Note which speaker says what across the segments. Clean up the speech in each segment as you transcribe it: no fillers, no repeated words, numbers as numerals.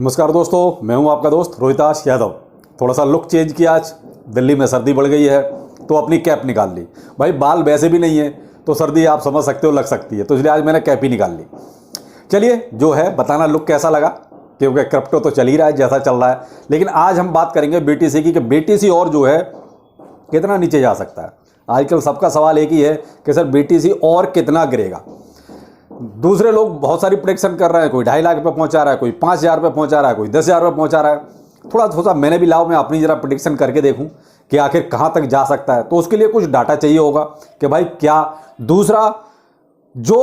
Speaker 1: नमस्कार दोस्तों, मैं हूं आपका दोस्त रोहिताश यादव। थोड़ा सा लुक चेंज किया आज। दिल्ली में सर्दी बढ़ गई है तो अपनी कैप निकाल ली। भाई बाल वैसे भी नहीं है तो सर्दी आप समझ सकते हो लग सकती है, तो इसलिए आज मैंने कैप ही निकाल ली। चलिए जो है बताना लुक कैसा लगा, क्योंकि क्रिप्टो तो चल ही रहा है जैसा चल रहा है। लेकिन आज हम बात करेंगे बीटीसी की कि बीटीसी और जो है कितना नीचे जा सकता है। आजकल सबका सवाल एक ही है कि सर बीटीसी और कितना गिरेगा। दूसरे लोग बहुत सारी प्रेडिक्शन कर रहे हैं, कोई 2.5 लाख पे पहुंचा रहा है, कोई 5,000 पे पहुंचा रहा है, कोई 10,000 पे पहुंचा रहा है। थोड़ा थोड़ा मैंने भी लाओ मैं अपनी जरा प्रेडिक्शन करके देखूं कि आखिर कहां तक जा सकता है। तो उसके लिए कुछ डाटा चाहिए होगा कि भाई क्या दूसरा जो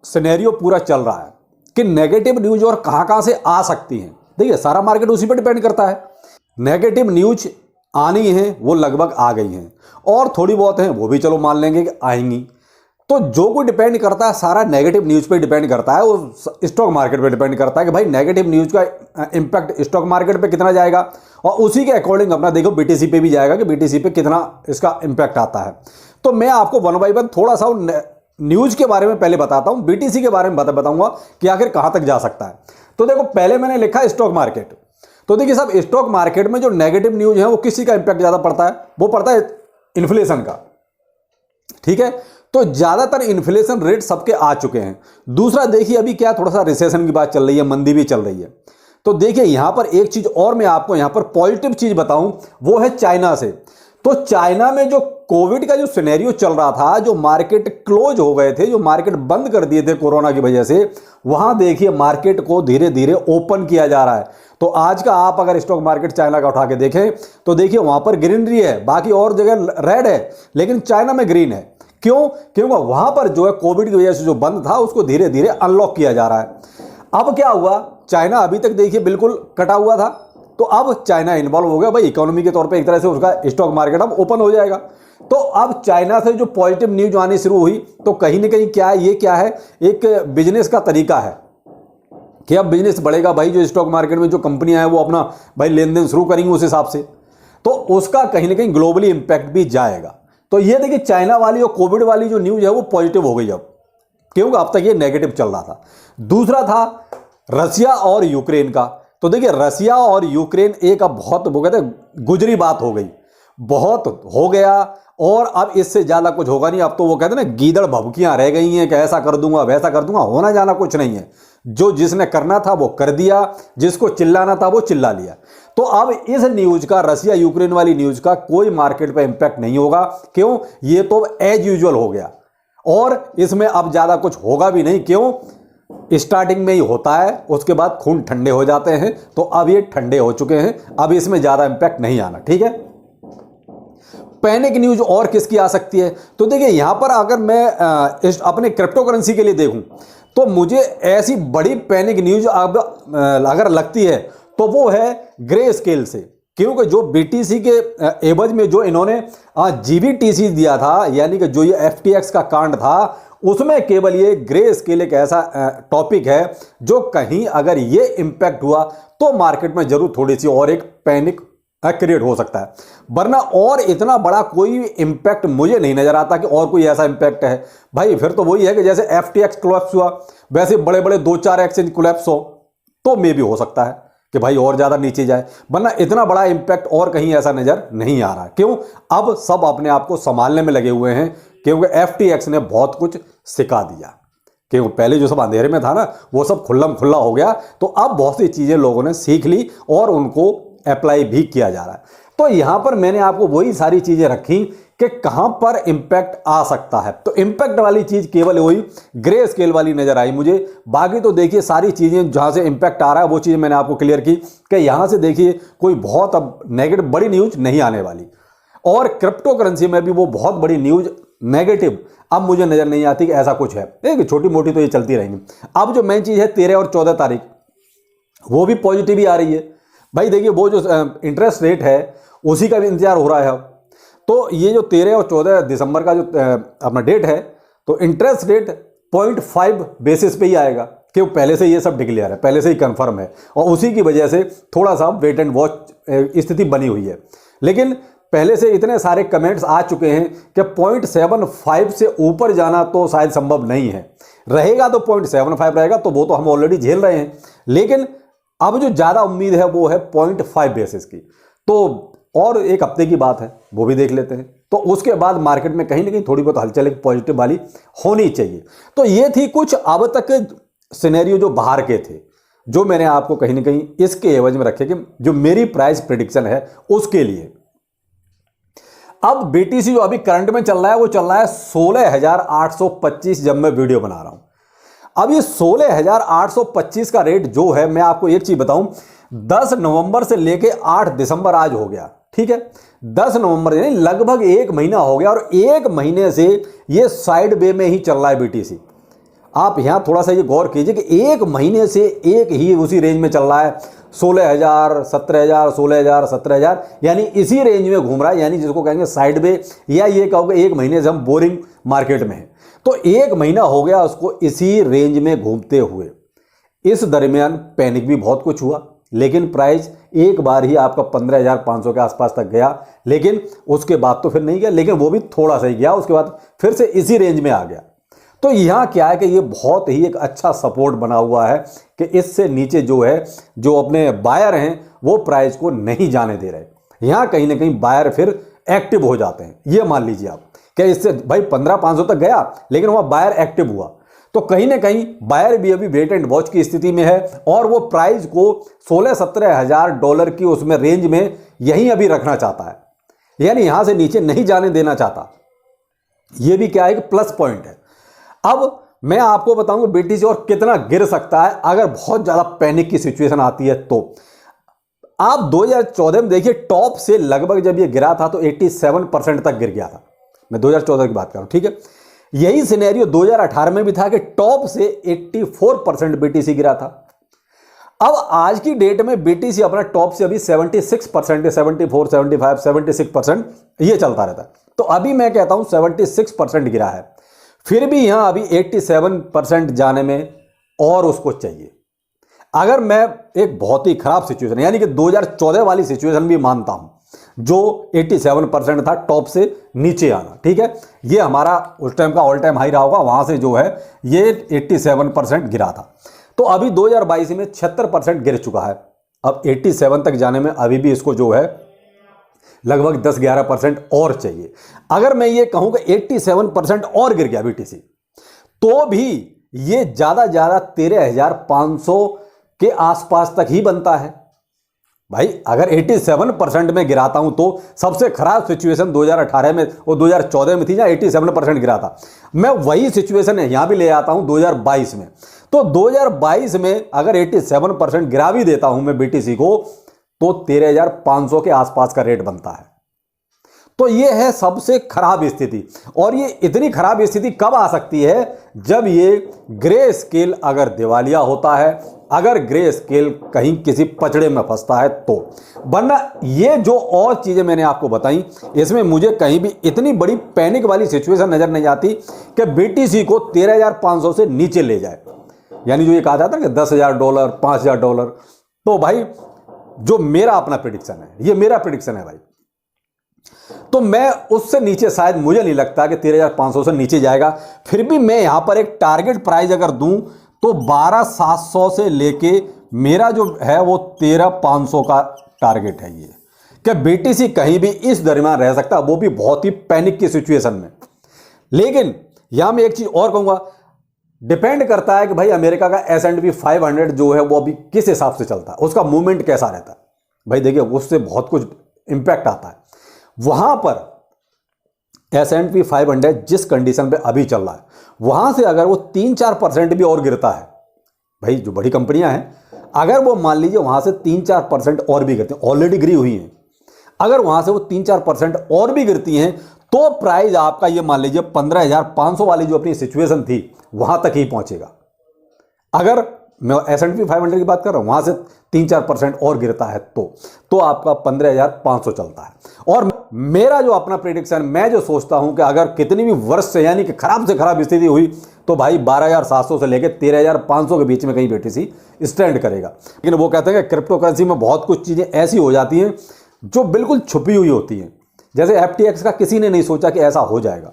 Speaker 1: सिनेरियो पूरा चल रहा है कि नेगेटिव न्यूज और कहां से आ सकती हैं। देखिए सारा मार्केट उसी पर डिपेंड करता है। नेगेटिव न्यूज आनी है वो लगभग आ गई हैं, और थोड़ी बहुत हैं वो भी चलो मान लेंगे कि आएंगी। तो जो कोई डिपेंड करता है सारा नेगेटिव न्यूज़ पे डिपेंड करता है, वो स्टॉक मार्केट पे डिपेंड करता है कि भाई नेगेटिव न्यूज़ का इंपैक्ट स्टॉक मार्केट पे कितना जाएगा, और उसी के अकॉर्डिंग अपना देखो बीटीसी पे भी जाएगा कि बीटीसी पे कितना इसका इंपैक्ट आता है। तो मैं आपको वन बाई वन थोड़ा सा न्यूज़ के बारे में पहले बताता हूँ, बीटीसी के बारे में बताऊंगा कि आखिर कहाँ तक जा सकता है। तो देखो पहले मैंने लिखा स्टॉक मार्केट। तो देखिए साहब स्टॉक मार्केट में जो नेगेटिव न्यूज़ है वो किसी का इंपैक्ट ज़्यादा पड़ता है, वो पड़ता है इन्फ्लेशन का। ठीक है, तो ज्यादातर इन्फ्लेशन रेट सबके आ चुके हैं। दूसरा देखिए अभी क्या थोड़ा सा रिसेशन की बात चल रही है, मंदी भी चल रही है। तो देखिए यहां पर एक चीज और मैं आपको यहां पर पॉजिटिव चीज बताऊं, वो है चाइना से। तो चाइना में जो कोविड का जो सिनेरियो चल रहा था, जो मार्केट क्लोज हो गए थे, जो मार्केट बंद कर दिए थे कोरोना की वजह से, वहां देखिए मार्केट को धीरे धीरे ओपन किया जा रहा है। तो आज का आप अगर स्टॉक मार्केट चाइना का उठा के देखें तो देखिए वहां पर ग्रीनरी है, बाकी और जगह रेड है, लेकिन चाइना में ग्रीन है। क्यों? क्योंकि वहां पर जो है कोविड की वजह से जो बंद था उसको धीरे धीरे अनलॉक किया जा रहा है। अब क्या हुआ, चाइना अभी तक देखिए बिल्कुल कटा हुआ था, तो अब चाइना इन्वॉल्व हो गया। भाई इकोनॉमी के तौर पे एक तरह से उसका स्टॉक मार्केट अब ओपन हो जाएगा। तो अब चाइना से जो पॉजिटिव न्यूज आनी शुरू हुई, तो कहीं ना कहीं क्या है, ये क्या है, एक बिजनेस का तरीका है कि अब बिजनेस बढ़ेगा। भाई जो स्टॉक मार्केट में जो कंपनियां हैं वो अपना भाई लेन देन शुरू करेंगी उस हिसाब से, तो उसका कहीं ना कहीं ग्लोबली इंपैक्ट भी जाएगा। तो ये देखिए चाइना वाली और कोविड वाली जो न्यूज है वो पॉजिटिव हो गई अब, क्योंकि अब तक ये नेगेटिव चल रहा था। दूसरा था रसिया और यूक्रेन का। तो देखिए रसिया और यूक्रेन एक अब बहुत वो कहते हैं गुजरी बात हो गई, बहुत हो गया, और अब इससे ज्यादा कुछ होगा नहीं। अब तो वो कहते हैं ना गीदड़ भभकियां रह गई हैं कि ऐसा कर दूंगा वैसा कर दूंगा, होना जाना कुछ नहीं है। जो जिसने करना था वो कर दिया, जिसको चिल्लाना था वो चिल्ला लिया। तो अब इस न्यूज का, रसिया यूक्रेन वाली न्यूज का कोई मार्केट पे इंपैक्ट नहीं होगा। क्यों? ये तो एज यूजुअल हो गया, और इसमें अब ज्यादा कुछ होगा भी नहीं। क्यों? स्टार्टिंग में ही होता है, उसके बाद खून ठंडे हो जाते हैं। तो अब ये ठंडे हो चुके हैं, अब इसमें ज्यादा इंपैक्ट नहीं आना। ठीक है, पैनिक न्यूज और किसकी आ सकती है? तो देखिए यहां पर अगर मैं अपने क्रिप्टो करेंसी के लिए देखूं तो मुझे ऐसी बड़ी पैनिक न्यूज अब अगर लगती है तो वो है ग्रे स्केल से। क्योंकि जो बीटीसी के एवज में जो इन्होंने जीबीटीसी दिया था, यानी कि जो ये एफटीएक्स का कांड था, उसमें केवल ये ग्रे स्केल एक ऐसा टॉपिक है जो कहीं अगर ये इंपैक्ट हुआ तो मार्केट में जरूर थोड़ी सी और एक पैनिक क्रिएट हो सकता है। वरना और इतना बड़ा कोई इंपैक्ट मुझे नहीं नजर आता कि और कोई ऐसा इंपैक्ट है। भाई फिर तो वही है कि जैसे एफटीएक्स कोलैप्स हुआ वैसे बड़े बड़े 2-4 एक्सचेंज कोलैप्स हो तो मे भी हो सकता है कि भाई और ज्यादा नीचे जाए, वरना इतना बड़ा इंपैक्ट और कहीं ऐसा नजर नहीं आ रहा। क्यों? अब सब अपने आप को संभालने में लगे हुए हैं, क्योंकि एफटीएक्स ने बहुत कुछ सिखा दिया। क्योंकि पहले जो सब अंधेरे में था ना वो सब खुल्लम खुल्ला हो गया, तो अब बहुत सी चीजें लोगों ने सीख ली और उनको अप्लाई भी किया जा रहा है। तो यहां पर मैंने आपको वही सारी चीजें रखी कि कहां पर इंपैक्ट आ सकता है। तो इंपैक्ट वाली चीज केवल वही ग्रे स्केल वाली नजर आई मुझे। बाकी तो देखिए सारी चीजें जहां से इंपैक्ट आ रहा है वो चीज मैंने आपको क्लियर की कि यहां से देखिए कोई बहुत अब नेगेटिव बड़ी न्यूज नहीं आने वाली, और क्रिप्टो करेंसी में भी वो बहुत बड़ी न्यूज नेगेटिव अब मुझे नजर नहीं आती कि ऐसा कुछ है। देखिए छोटी मोटी तो ये चलती रहेंगी। अब जो मेन चीज है 13 और 14 तारीख वो भी पॉजिटिव ही आ रही है। भाई देखिए वो जो इंटरेस्ट रेट है उसी का भी इंतजार हो रहा है। तो ये जो 13 और 14 दिसंबर का जो अपना डेट है, तो इंटरेस्ट रेट 0.5 बेसिस पे ही आएगा, क्योंकि पहले से ये सब डिक्लेयर है, पहले से ही कंफर्म है, और उसी की वजह से थोड़ा सा वेट एंड वॉच स्थिति बनी हुई है। लेकिन पहले से इतने सारे कमेंट्स आ चुके हैं कि 0.75 से ऊपर जाना तो शायद संभव नहीं है। रहेगा तो 0.75 रहेगा, तो वो तो हम ऑलरेडी झेल रहे हैं। लेकिन अब जो ज़्यादा उम्मीद है वो है 0.5 बेसिस की। तो और एक हफ्ते की बात है, वो भी देख लेते हैं। तो उसके बाद मार्केट में कहीं ना कहीं थोड़ी बहुत हलचल एक पॉजिटिव वाली होनी चाहिए। तो ये थी कुछ अब तक सिनेरियो जो बाहर के थे, जो मैंने आपको कहीं ना कहीं इसके एवज में रखे कि जो मेरी प्राइस प्रेडिक्शन है उसके लिए। अब बीटीसी जो अभी करंट में चल रहा है वो चल रहा है 16,825 जब मैं वीडियो बना रहा हूं। अब ये 16,825 का रेट जो है, मैं आपको एक चीज बताऊं, 10 नवंबर से लेके 8 दिसंबर आज हो गया, ठीक है। 10 नवंबर यानी लगभग 1 महीना हो गया, और 1 महीने से ये साइड वे में ही चल रहा है बीटीसी। आप यहां थोड़ा सा ये गौर कीजिए कि 1 महीने से एक ही उसी रेंज में चल रहा है, 16,000, 17,000, 16,000, 17,000, यानी इसी रेंज में घूम रहा है। यानी जिसको कहेंगे साइड वे, या ये कहोगे 1 महीने से हम बोरिंग मार्केट में हैं। तो 1 महीना हो गया उसको इसी रेंज में घूमते हुए। इस दरमियान पैनिक भी बहुत कुछ हुआ, लेकिन प्राइस एक बार ही आपका 15,500 के आसपास तक गया, लेकिन उसके बाद तो फिर नहीं गया, लेकिन वो भी थोड़ा सा ही गया, उसके बाद फिर से इसी रेंज में आ गया। तो यहां क्या है कि ये बहुत ही एक अच्छा सपोर्ट बना हुआ है कि इससे नीचे जो है, जो अपने बायर हैं वो प्राइस को नहीं जाने दे रहे। यहां कहीं ना कहीं बायर फिर एक्टिव हो जाते हैं। ये मान लीजिए आप कि इससे भाई 15,500 तक गया, लेकिन वहां बायर एक्टिव हुआ, तो कहीं ना कहीं बायर भी अभी वेट एंड वॉच की स्थिति में है, और वो प्राइस को 16-17 हजार डॉलर की उसमें रेंज में यहीं अभी रखना चाहता है, यानी यहां से नीचे नहीं जाने देना चाहता। ये भी क्या है कि प्लस पॉइंट है। अब मैं आपको बताऊंगा बीटीसी और कितना गिर सकता है अगर बहुत ज्यादा पैनिक की सिचुएशन आती है। तो आप 2014 में देखिए, टॉप से लगभग जब ये गिरा था तो 87% तक गिर गया था। मैं 2014 की बात कर रहा हूं, ठीक है। यही सिनेरियो 2018 में भी था कि टॉप से 84% बीटीसी गिरा था। अब आज की डेट में बीटीसी अपना टॉप से अभी 76%, 74, 75, 76% ये चलता रहता है। तो अभी मैं कहता हूं 76% गिरा है, फिर भी यहां अभी 87% जाने में और उसको चाहिए। अगर मैं एक बहुत ही खराब सिचुएशन, यानी कि 2014 वाली सिचुएशन भी मानता हूं, जो 87% था टॉप से नीचे आना, ठीक है, ये हमारा उस टाइम का ऑल टाइम हाई रहा होगा, वहां से जो है ये 87% गिरा था। तो अभी 2022 में 76% गिर चुका है। अब 87 तक जाने में अभी भी इसको जो है लगभग 10-11% और चाहिए। अगर मैं ये कहूं कि 87% और गिर गया बीटीसी, तो भी ये ज्यादा 13,500 के आसपास तक ही बनता है। भाई अगर 87% में गिराता हूं तो सबसे खराब सिचुएशन 2018 में और 2014 में थी, जहां 87% गिरा था। मैं वही सिचुएशन यहां भी ले आता हूं 2022 में। तो 2022 में अगर 87% गिरा भी देता हूं मैं बीटीसी को, तो 13,500 के आसपास का रेट बनता है। तो यह है सबसे खराब स्थिति। और ये इतनी खराब स्थिति कब आ सकती है? जब ये ग्रे स्केल अगर दिवालिया होता है, अगर ग्रे स्केल कहीं किसी पचड़े में फंसता है तो। वरना ये जो और चीजें मैंने आपको बताई, इसमें मुझे कहीं भी इतनी बड़ी पैनिक वाली सिचुएशन नजर नहीं आती कि बीटीसी को 13,500 से नीचे ले जाए। यानी जो ये कहा जाता है कि $10,000, $5,000, तो भाई जो मेरा अपना प्रेडिक्शन है, ये मेरा प्रेडिक्शन है भाई, तो मैं उससे नीचे शायद मुझे नहीं लगता कि 13,500 से नीचे जाएगा। फिर भी मैं यहां पर एक टारगेट प्राइस अगर दूं तो 12,700 से लेके मेरा जो है वो 13,500 का टारगेट है ये, कि बीटीसी कहीं भी इस दरमियान रह सकता है, वो भी बहुत ही पैनिक की सिचुएशन में। लेकिन यहां मैं एक चीज और कहूंगा, डिपेंड करता है कि भाई अमेरिका का S&P 500 जो है वो अभी किस हिसाब से चलता है, उसका मूवमेंट कैसा रहता है। भाई देखिए उससे बहुत कुछ इंपैक्ट आता है। वहां पर S&P 500 जिस कंडीशन पे अभी चल रहा है, वहां से अगर वो 3-4% भी और गिरता है, भाई जो बड़ी कंपनियां हैं, अगर वो मान लीजिए वहां से 3-4% और भी गिरती हैं, ऑलरेडी गिरी हुई हैं, अगर वहां से वो 3-4% और भी गिरती हैं, तो प्राइस आपका ये मान लीजिए 15,500 वाली जो अपनी सिचुएशन थी वहां तक ही पहुंचेगा। अगर मैं S&P 500 की बात कर रहा हूं, वहां से 3-4% और गिरता है तो आपका 15,500 चलता है। और मेरा जो अपना प्रेडिक्शन, मैं जो सोचता हूं कि अगर कितनी भी वर्ष से यानी कि खराब से खराब स्थिति हुई तो भाई 12,700 से लेकर 13,500 के बीच में कहीं बीटीसी स्टैंड करेगा। लेकिन वो कहते हैं कि क्रिप्टो करेंसी में बहुत कुछ चीजें ऐसी हो जाती हैं जो बिल्कुल छुपी हुई होती हैं। जैसे FTX का किसी ने नहीं सोचा कि ऐसा हो जाएगा।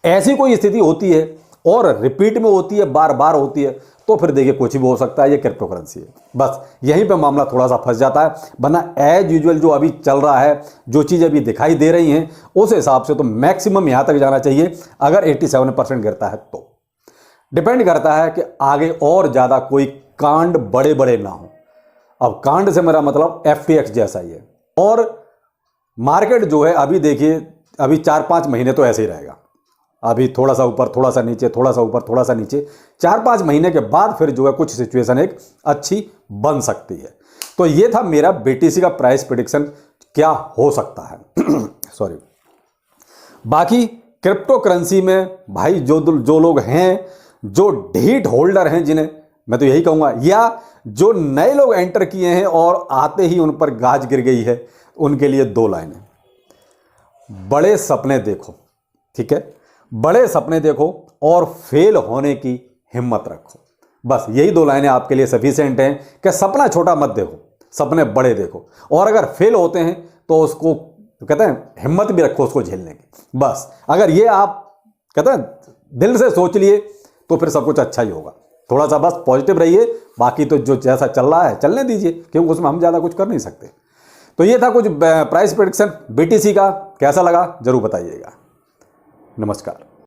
Speaker 1: ऐसी कोई स्थिति होती है और रिपीट में होती है, बार बार होती है, तो फिर देखिए कुछ भी हो सकता है, ये क्रिप्टो करेंसी है। बस यहीं पे मामला थोड़ा सा फंस जाता है, वरना एज यूजुअल जो अभी चल रहा है, जो चीज़ अभी दिखाई दे रही हैं, उस हिसाब से तो मैक्सिमम यहाँ तक जाना चाहिए। अगर 87% गिरता है तो डिपेंड करता है कि आगे और ज़्यादा कोई कांड बड़े बड़े ना हो। अब कांड से मेरा मतलब FTX जैसा ही है। और मार्केट जो है अभी देखिए, अभी 4-5 महीने तो ऐसे ही रहेगा, अभी थोड़ा सा ऊपर थोड़ा सा नीचे, थोड़ा सा ऊपर थोड़ा सा नीचे। 4-5 महीने के बाद फिर जो है कुछ सिचुएशन एक अच्छी बन सकती है। तो ये था मेरा BTC का प्राइस प्रेडिक्शन क्या हो सकता है। सॉरी। बाकी क्रिप्टो करेंसी में भाई जो लोग हैं, जो ढीठ होल्डर हैं, जिन्हें मैं तो यही कहूँगा, या जो नए लोग एंटर किए हैं और आते ही उन पर गाज गिर गई है, उनके लिए 2 लाइनें। बड़े सपने देखो, ठीक है, बड़े सपने देखो और फेल होने की हिम्मत रखो। बस यही 2 लाइनें आपके लिए सफिशिएंट हैं कि सपना छोटा मत देखो, सपने बड़े देखो, और अगर फेल होते हैं तो उसको कहते हैं हिम्मत भी रखो उसको झेलने की। बस अगर ये आप कहते हैं दिल से सोच लिए तो फिर सब कुछ अच्छा ही होगा। थोड़ा सा बस पॉजिटिव रहिए, बाकी तो जो जैसा चल रहा है चलने दीजिए, क्योंकि उसमें हम ज़्यादा कुछ कर नहीं सकते। तो ये था कुछ प्राइस प्रेडिक्शन BTC का। कैसा लगा जरूर बताइएगा। नमस्कार।